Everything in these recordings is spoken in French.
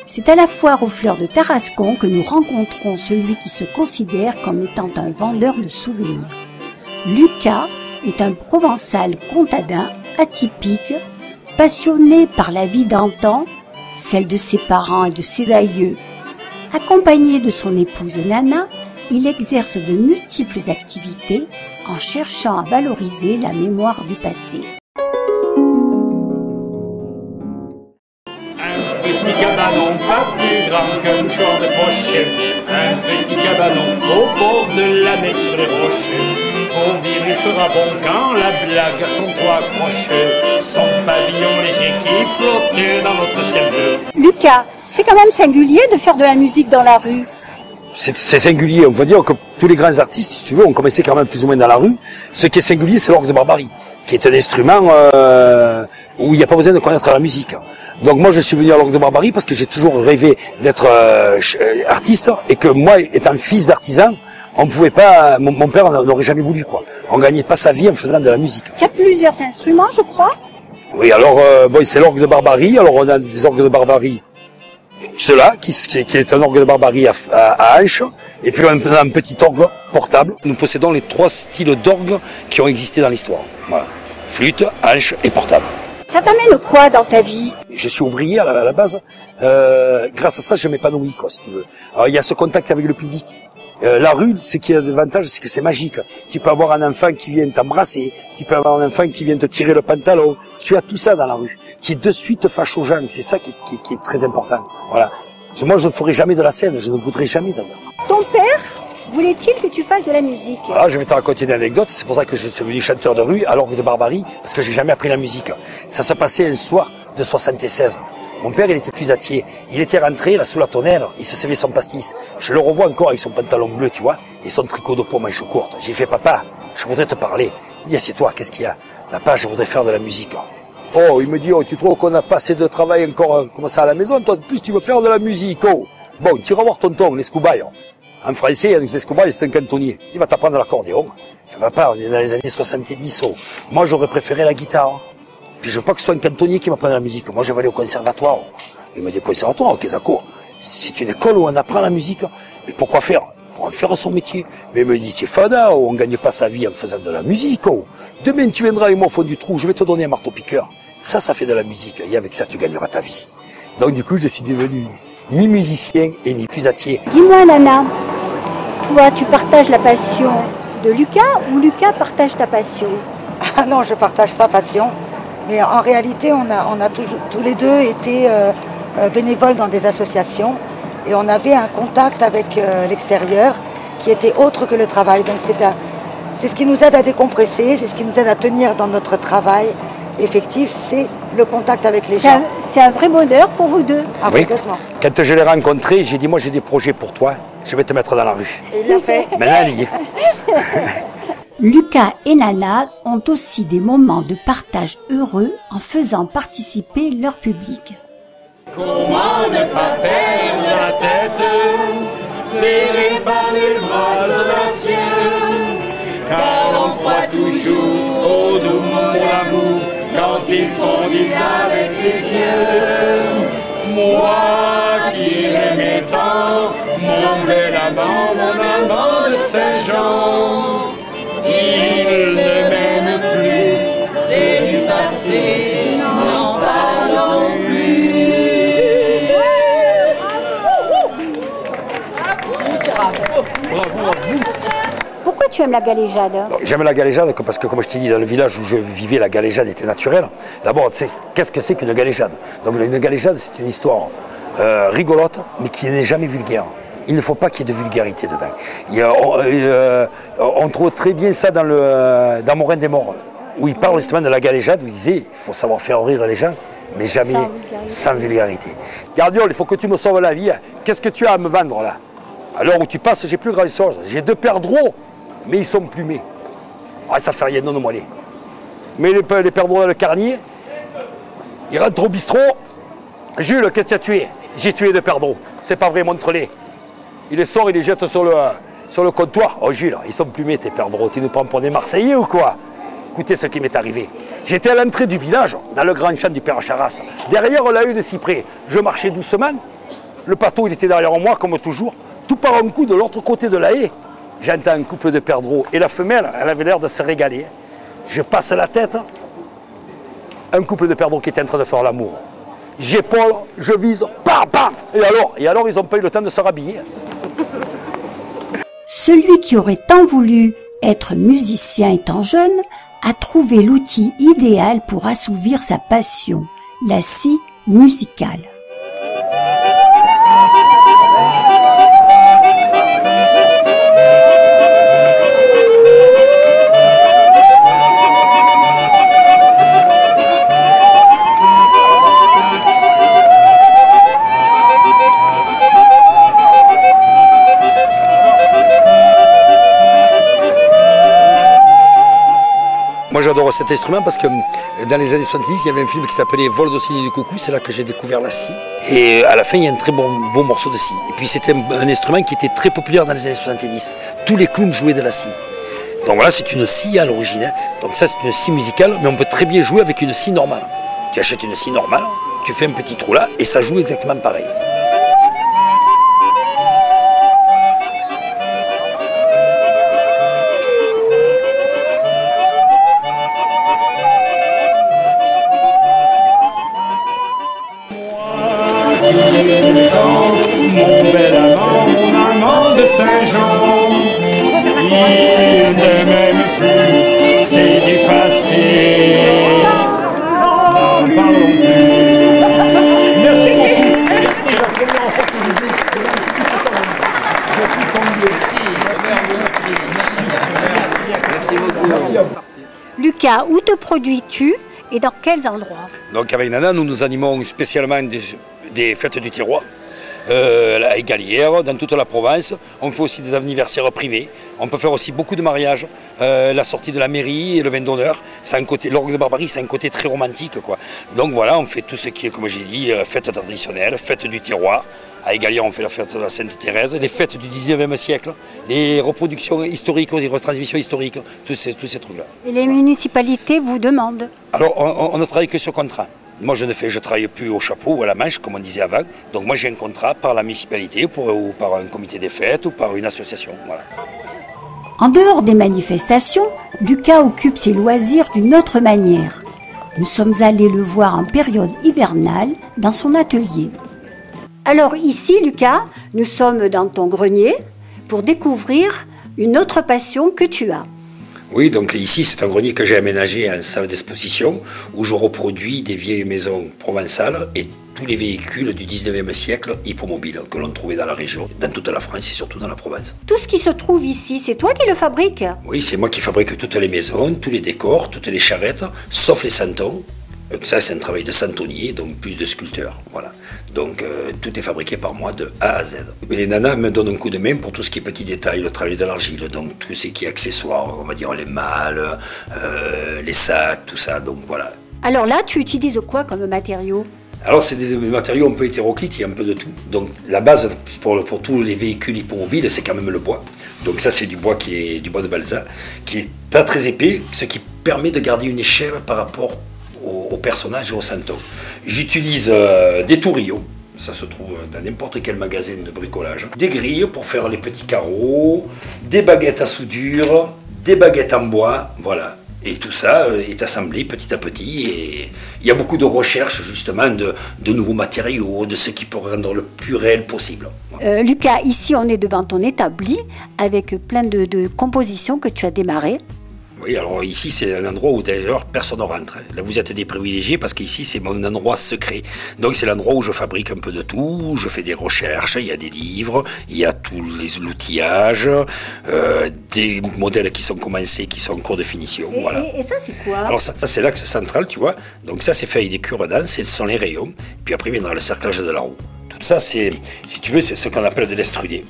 C'est à la foire aux fleurs de Tarascon que nous rencontrons celui qui se considère comme étant un vendeur de souvenirs. Lucas est un Provençal comtadin atypique, passionné par la vie d'antan, celle de ses parents et de ses aïeux. Accompagné de son épouse Nana, il exerce de multiples activités en cherchant à valoriser la mémoire du passé. Un petit cabanon pas plus grand qu'un mouchoir de poche, un petit cabanon au bord de la mer sur les roches. Pour vivre il fera bon quand la blague à son toit accroche, son pavillon léger qui flotte dans notre ciel bleu. Lucas, c'est quand même singulier de faire de la musique dans la rue. C'est singulier, on va dire que tous les grands artistes, si tu veux, ont commencé quand même plus ou moins dans la rue. Ce qui est singulier, c'est l'orgue de barbarie, qui est un instrument où il n'y a pas besoin de connaître la musique. Donc moi je suis venu à l'orgue de barbarie parce que j'ai toujours rêvé d'être artiste, et que moi, étant fils d'artisan, on pouvait pas, mon père n'aurait jamais voulu, quoi. On gagnait pas sa vie en faisant de la musique. Il y a plusieurs instruments, je crois. Oui, alors bon, c'est l'orgue de barbarie. Alors on a des orgues de barbarie, cela qui est un orgue de barbarie à hanche, et puis on a un petit orgue portable. Nous possédons les 3 styles d'orgue qui ont existé dans l'histoire. Voilà. Flûte, hanche et portable. Ça t'amène quoi dans ta vie? Je suis ouvrier à la base. Grâce à ça, je m'épanouis, quoi, si tu veux. Alors, il y a ce contact avec le public. La rue, ce qui a d'avantage, c'est que c'est magique. Tu peux avoir un enfant qui vient t'embrasser, tu peux avoir un enfant qui vient te tirer le pantalon. Tu as tout ça dans la rue. Tu es de suite face aux gens. C'est ça qui est très important. Voilà. Moi, je ne ferai jamais de la scène. Je ne voudrais jamais d'ailleurs. Ton père voulait-il que tu fasses de la musique? Ah, je vais te raconter une anecdote. C'est pour ça que je suis devenu chanteur de rue à l'orgue de barbarie, parce que j'ai jamais appris la musique. Ça se passait un soir de 76. Mon père, il était puisatier. Il était rentré, là, sous la tonnelle. Il se servait son pastis. Je le revois encore avec son pantalon bleu, tu vois, et son tricot de peau manche courte. J'ai fait, papa, je voudrais te parler. Il dit, assieds-toi, qu'est-ce qu'il y a? Papa, je voudrais faire de la musique. Oh, il me dit, oh, tu trouves qu'on n'a pas assez de travail encore, comme ça à la maison? Toi, de plus, tu veux faire de la musique, oh. Bon, tu iras voir tonton, l'escoubaille. En français, l'escoubaille, c'est un cantonnier. Il va t'apprendre l'accordéon. Papa, on est dans les années 70, oh. Moi, j'aurais préféré la guitare. Puis je veux pas que ce soit un cantonnier qui m'apprenne la musique. Moi, je vais aller au conservatoire. Il me dit, conservatoire, ok, d'accord. C'est une école où on apprend la musique. Mais pourquoi faire? Pour en faire son métier. Mais il me dit, tu es fada, on gagne pas sa vie en faisant de la musique, oh. Demain, tu viendras avec moi au fond du trou, je vais te donner un marteau-piqueur. Ça fait de la musique. Et avec ça, tu gagneras ta vie. Donc, du coup, je suis devenu ni musicien et ni puisatier. Dis-moi, Nana, toi, tu partages la passion de Lucas ou Lucas partage ta passion? Ah non, je partage sa passion. Mais en réalité, on a tous les deux été bénévoles dans des associations, et on avait un contact avec l'extérieur qui était autre que le travail. Donc c'est ce qui nous aide à décompresser, c'est ce qui nous aide à tenir dans notre travail effectif, c'est le contact avec les gens. C'est un vrai bonheur pour vous deux. Ah, oui. Complètement. Quand je l'ai rencontré, j'ai dit, moi j'ai des projets pour toi, je vais te mettre dans la rue. Et il l'a fait. Maintenant, elle y est. Lucas et Nana ont aussi des moments de partage heureux en faisant participer leur public. Comment ne pas perdre la tête, serré par les bras audacieux, car on croit toujours au doux mot d'amour quand ils sont dits avec les yeux. Moi qui l'aimais tant, mon bel amant de Saint-Jean, il ne m'aime plus, c'est du passé, n'en parlons plus. Bravo à vous. Pourquoi tu aimes la galéjade? J'aime la galéjade parce que, comme je t'ai dit, dans le village où je vivais, la galéjade était naturelle. D'abord, qu'est-ce que c'est qu'une galéjade? Donc une galéjade, c'est une histoire rigolote, mais qui n'est jamais vulgaire. Il ne faut pas qu'il y ait de vulgarité dedans. On trouve très bien ça dans Morin des Morts, où il parle justement de la galéjade, où il disait, il faut savoir faire rire les gens, mais jamais sans vulgarité. Gardiole, il faut que tu me sauves la vie. Qu'est-ce que tu as à me vendre là? À l'heure où tu passes, j'ai plus grand-chose. J'ai 2 perdreaux, mais ils sont plumés. Ah, ça fait rien, donne-moi les. Mais les perdreaux dans le carnier, ils rentrent au bistrot. Jules, qu'est-ce que tu as tué? J'ai tué 2 perdreaux. C'est pas vrai, montre-les. Il les sort, il les jette sur le comptoir. Oh Jules, ils sont plumés tes perdreaux. Tu nous prends pour des Marseillais ou quoi? Écoutez ce qui m'est arrivé. J'étais à l'entrée du village, dans le grand champ du Père Charras. Derrière la haie de cyprès. Je marchais doucement. Le pato, il était derrière moi, comme toujours. Tout par un coup de l'autre côté de la haie. J'entends un couple de perdreaux. Et la femelle, elle avait l'air de se régaler. Je passe la tête. Un couple de perdreaux qui était en train de faire l'amour. J'épaule, je vise, pam, pam. Et alors, ils n'ont pas eu le temps de se rhabiller. Celui qui aurait tant voulu être musicien étant jeune a trouvé l'outil idéal pour assouvir sa passion, la scie musicale. Moi j'adore cet instrument parce que dans les années 70, il y avait un film qui s'appelait Vol d'Ossini du Coucou, c'est là que j'ai découvert la scie. Et à la fin, il y a un très beau morceau de scie. Et puis c'était un instrument qui était très populaire dans les années 70. Tous les clowns jouaient de la scie. Donc voilà, c'est une scie à l'origine. Hein. Donc ça, c'est une scie musicale, mais on peut très bien jouer avec une scie normale. Tu achètes une scie normale, tu fais un petit trou là, et ça joue exactement pareil. Mon bel amant, mon amant de Saint-Jean, il ne m'aime plus, c'est du passé. N'en parlons plus. Merci beaucoup. C'est la première fois que je joue. Je suis tombé. Merci beaucoup. Lucas, où te produis-tu et dans quels endroits? Donc avec Nana, nous animons spécialement des fêtes du terroir. À Égalière, dans toute la province. On fait aussi des anniversaires privés. On peut faire aussi beaucoup de mariages. La sortie de la mairie et le vin d'honneur. L'orgue de Barbarie, c'est un côté très romantique, quoi. Donc voilà, on fait tout ce qui est, comme j'ai dit, fête traditionnelle, fête du terroir. À Égalière, on fait la fête de la Sainte-Thérèse, les fêtes du 19e siècle, les reproductions historiques, les retransmissions historiques, tous ces trucs-là. Et les municipalités vous demandent? Alors, on ne travaille que sur contrat. Moi, je ne travaille plus au chapeau ou à la manche, comme on disait avant. Donc moi, j'ai un contrat par la municipalité ou par un comité des fêtes ou par une association. Voilà. En dehors des manifestations, Lucas occupe ses loisirs d'une autre manière. Nous sommes allés le voir en période hivernale dans son atelier. Alors ici, Lucas, nous sommes dans ton grenier pour découvrir une autre passion que tu as. Oui, donc ici, c'est un grenier que j'ai aménagé en salle d'exposition où je reproduis des vieilles maisons provençales et tous les véhicules du 19e siècle hippomobiles que l'on trouvait dans la région, dans toute la France et surtout dans la province. Tout ce qui se trouve ici, c'est toi qui le fabriques? Oui, c'est moi qui fabrique toutes les maisons, tous les décors, toutes les charrettes, sauf les santons. Ça, c'est un travail de santonnier, donc plus de sculpteur. Voilà. Donc, tout est fabriqué par moi de A à Z. Et Nana me donne un coup de main pour tout ce qui est petits détails, le travail de l'argile, donc tout ce qui est accessoires, on va dire les malles, les sacs, tout ça. Donc voilà. Alors là, tu utilises quoi comme matériau? Alors, c'est des matériaux un peu hétéroclites, il y a un peu de tout. Donc, la base pour tous les véhicules hippomobiles, c'est quand même le bois. Donc, ça, c'est du bois du bois de balsa, qui est pas très épais, ce qui permet de garder une échelle par rapport aux personnages et aux santons. J'utilise des tourillons, ça se trouve dans n'importe quel magasin de bricolage, des grilles pour faire les petits carreaux, des baguettes à soudure, des baguettes en bois, voilà. Et tout ça est assemblé petit à petit et il y a beaucoup de recherches justement de nouveaux matériaux, de ce qui peut rendre le plus réel possible. Lucas, ici on est devant ton établi avec plein de compositions que tu as démarrées. Oui, alors ici c'est un endroit où d'ailleurs personne ne rentre. Là vous êtes des privilégiés parce qu'ici c'est mon endroit secret. Donc c'est l'endroit où je fabrique un peu de tout, je fais des recherches, il y a des livres, il y a tous l'outillage, des modèles qui sont commencés, qui sont en cours de finition. Voilà. Et ça c'est quoi? Alors ça c'est l'axe central, tu vois. Donc ça c'est fait avec des cure-dents, ce sont les rayons. Puis après viendra le cerclage de la roue. Tout ça c'est, si tu veux, c'est ce qu'on appelle de l'extrudé.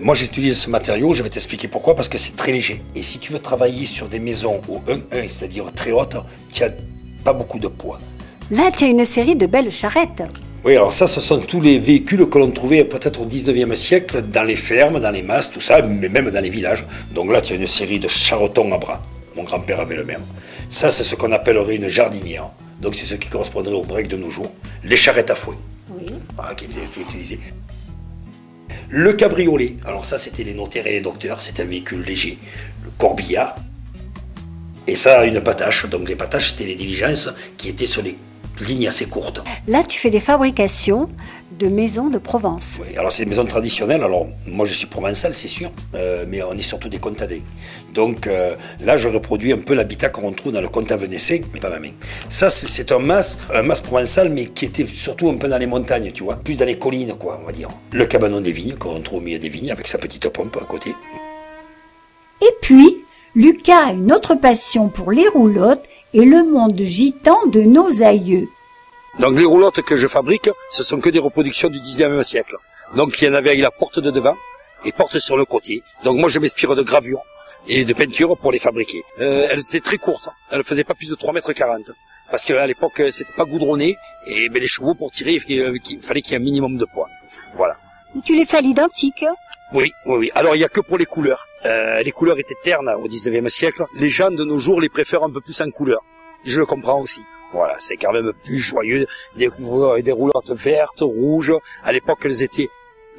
Moi j'utilise ce matériau, je vais t'expliquer pourquoi, parce que c'est très léger. Et si tu veux travailler sur des maisons au 1-1, c'est-à-dire très hautes, tu n'as pas beaucoup de poids. Là tu as une série de belles charrettes. Oui, alors ça, ce sont tous les véhicules que l'on trouvait peut-être au 19e siècle dans les fermes, dans les masses, tout ça, mais même dans les villages. Donc là, tu as une série de charretons à bras. Mon grand-père avait le même. Ça, c'est ce qu'on appellerait une jardinière. Donc c'est ce qui correspondrait au break de nos jours. Les charrettes à fouet. Oui. voilà, qui était utilisé. Le cabriolet, alors ça c'était les notaires et les docteurs, c'était un véhicule léger, le corbillard. Et ça, une patache, donc les pataches c'était les diligences qui étaient sur les lignes assez courtes. Là, tu fais des fabrications de maisons de Provence. Oui, alors c'est des maisons traditionnelles, alors moi je suis provençal c'est sûr, mais on est surtout des contadins. Donc là je reproduis un peu l'habitat qu'on retrouve dans le comtat venessin, mais pas ma main. Ça c'est un mas provençal mais qui était surtout un peu dans les montagnes, tu vois, plus dans les collines quoi, on va dire. Le cabanon des vignes qu'on trouve au milieu des vignes avec sa petite pompe à côté. Et puis, Lucas a une autre passion pour les roulottes et le monde gitan de nos aïeux. Donc les roulottes que je fabrique, ce sont que des reproductions du 19e siècle. Donc il y en avait avec la porte de devant et porte sur le côté. Donc moi je m'inspire de gravures et de peintures pour les fabriquer. Elles étaient très courtes, elles ne faisaient pas plus de 3,40 m. Parce qu'à l'époque c'était pas goudronné et les chevaux pour tirer il fallait qu'il y ait un minimum de poids. Voilà. Tu les fais à l'identique? Oui. Alors il n'y a que pour les couleurs. Les couleurs étaient ternes au 19e siècle. Les gens de nos jours les préfèrent un peu plus en couleur. Je le comprends aussi. Voilà, c'est quand même plus joyeux, des roulottes vertes, rouges. À l'époque, elles étaient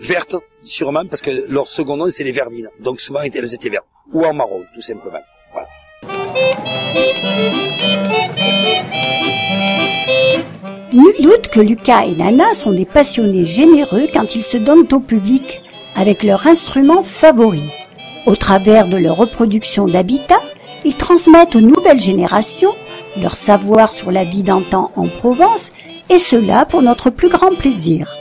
vertes, sûrement, parce que leur second nom, c'est les verdines. Donc souvent, elles étaient vertes. Ou en marron, tout simplement. Voilà. Nul doute que Lucas et Nana sont des passionnés généreux quand ils se donnent au public, avec leur instrument favori. Au travers de leur reproduction d'habitat, ils transmettent aux nouvelles générations leur savoir sur la vie d'antan en Provence, et cela pour notre plus grand plaisir.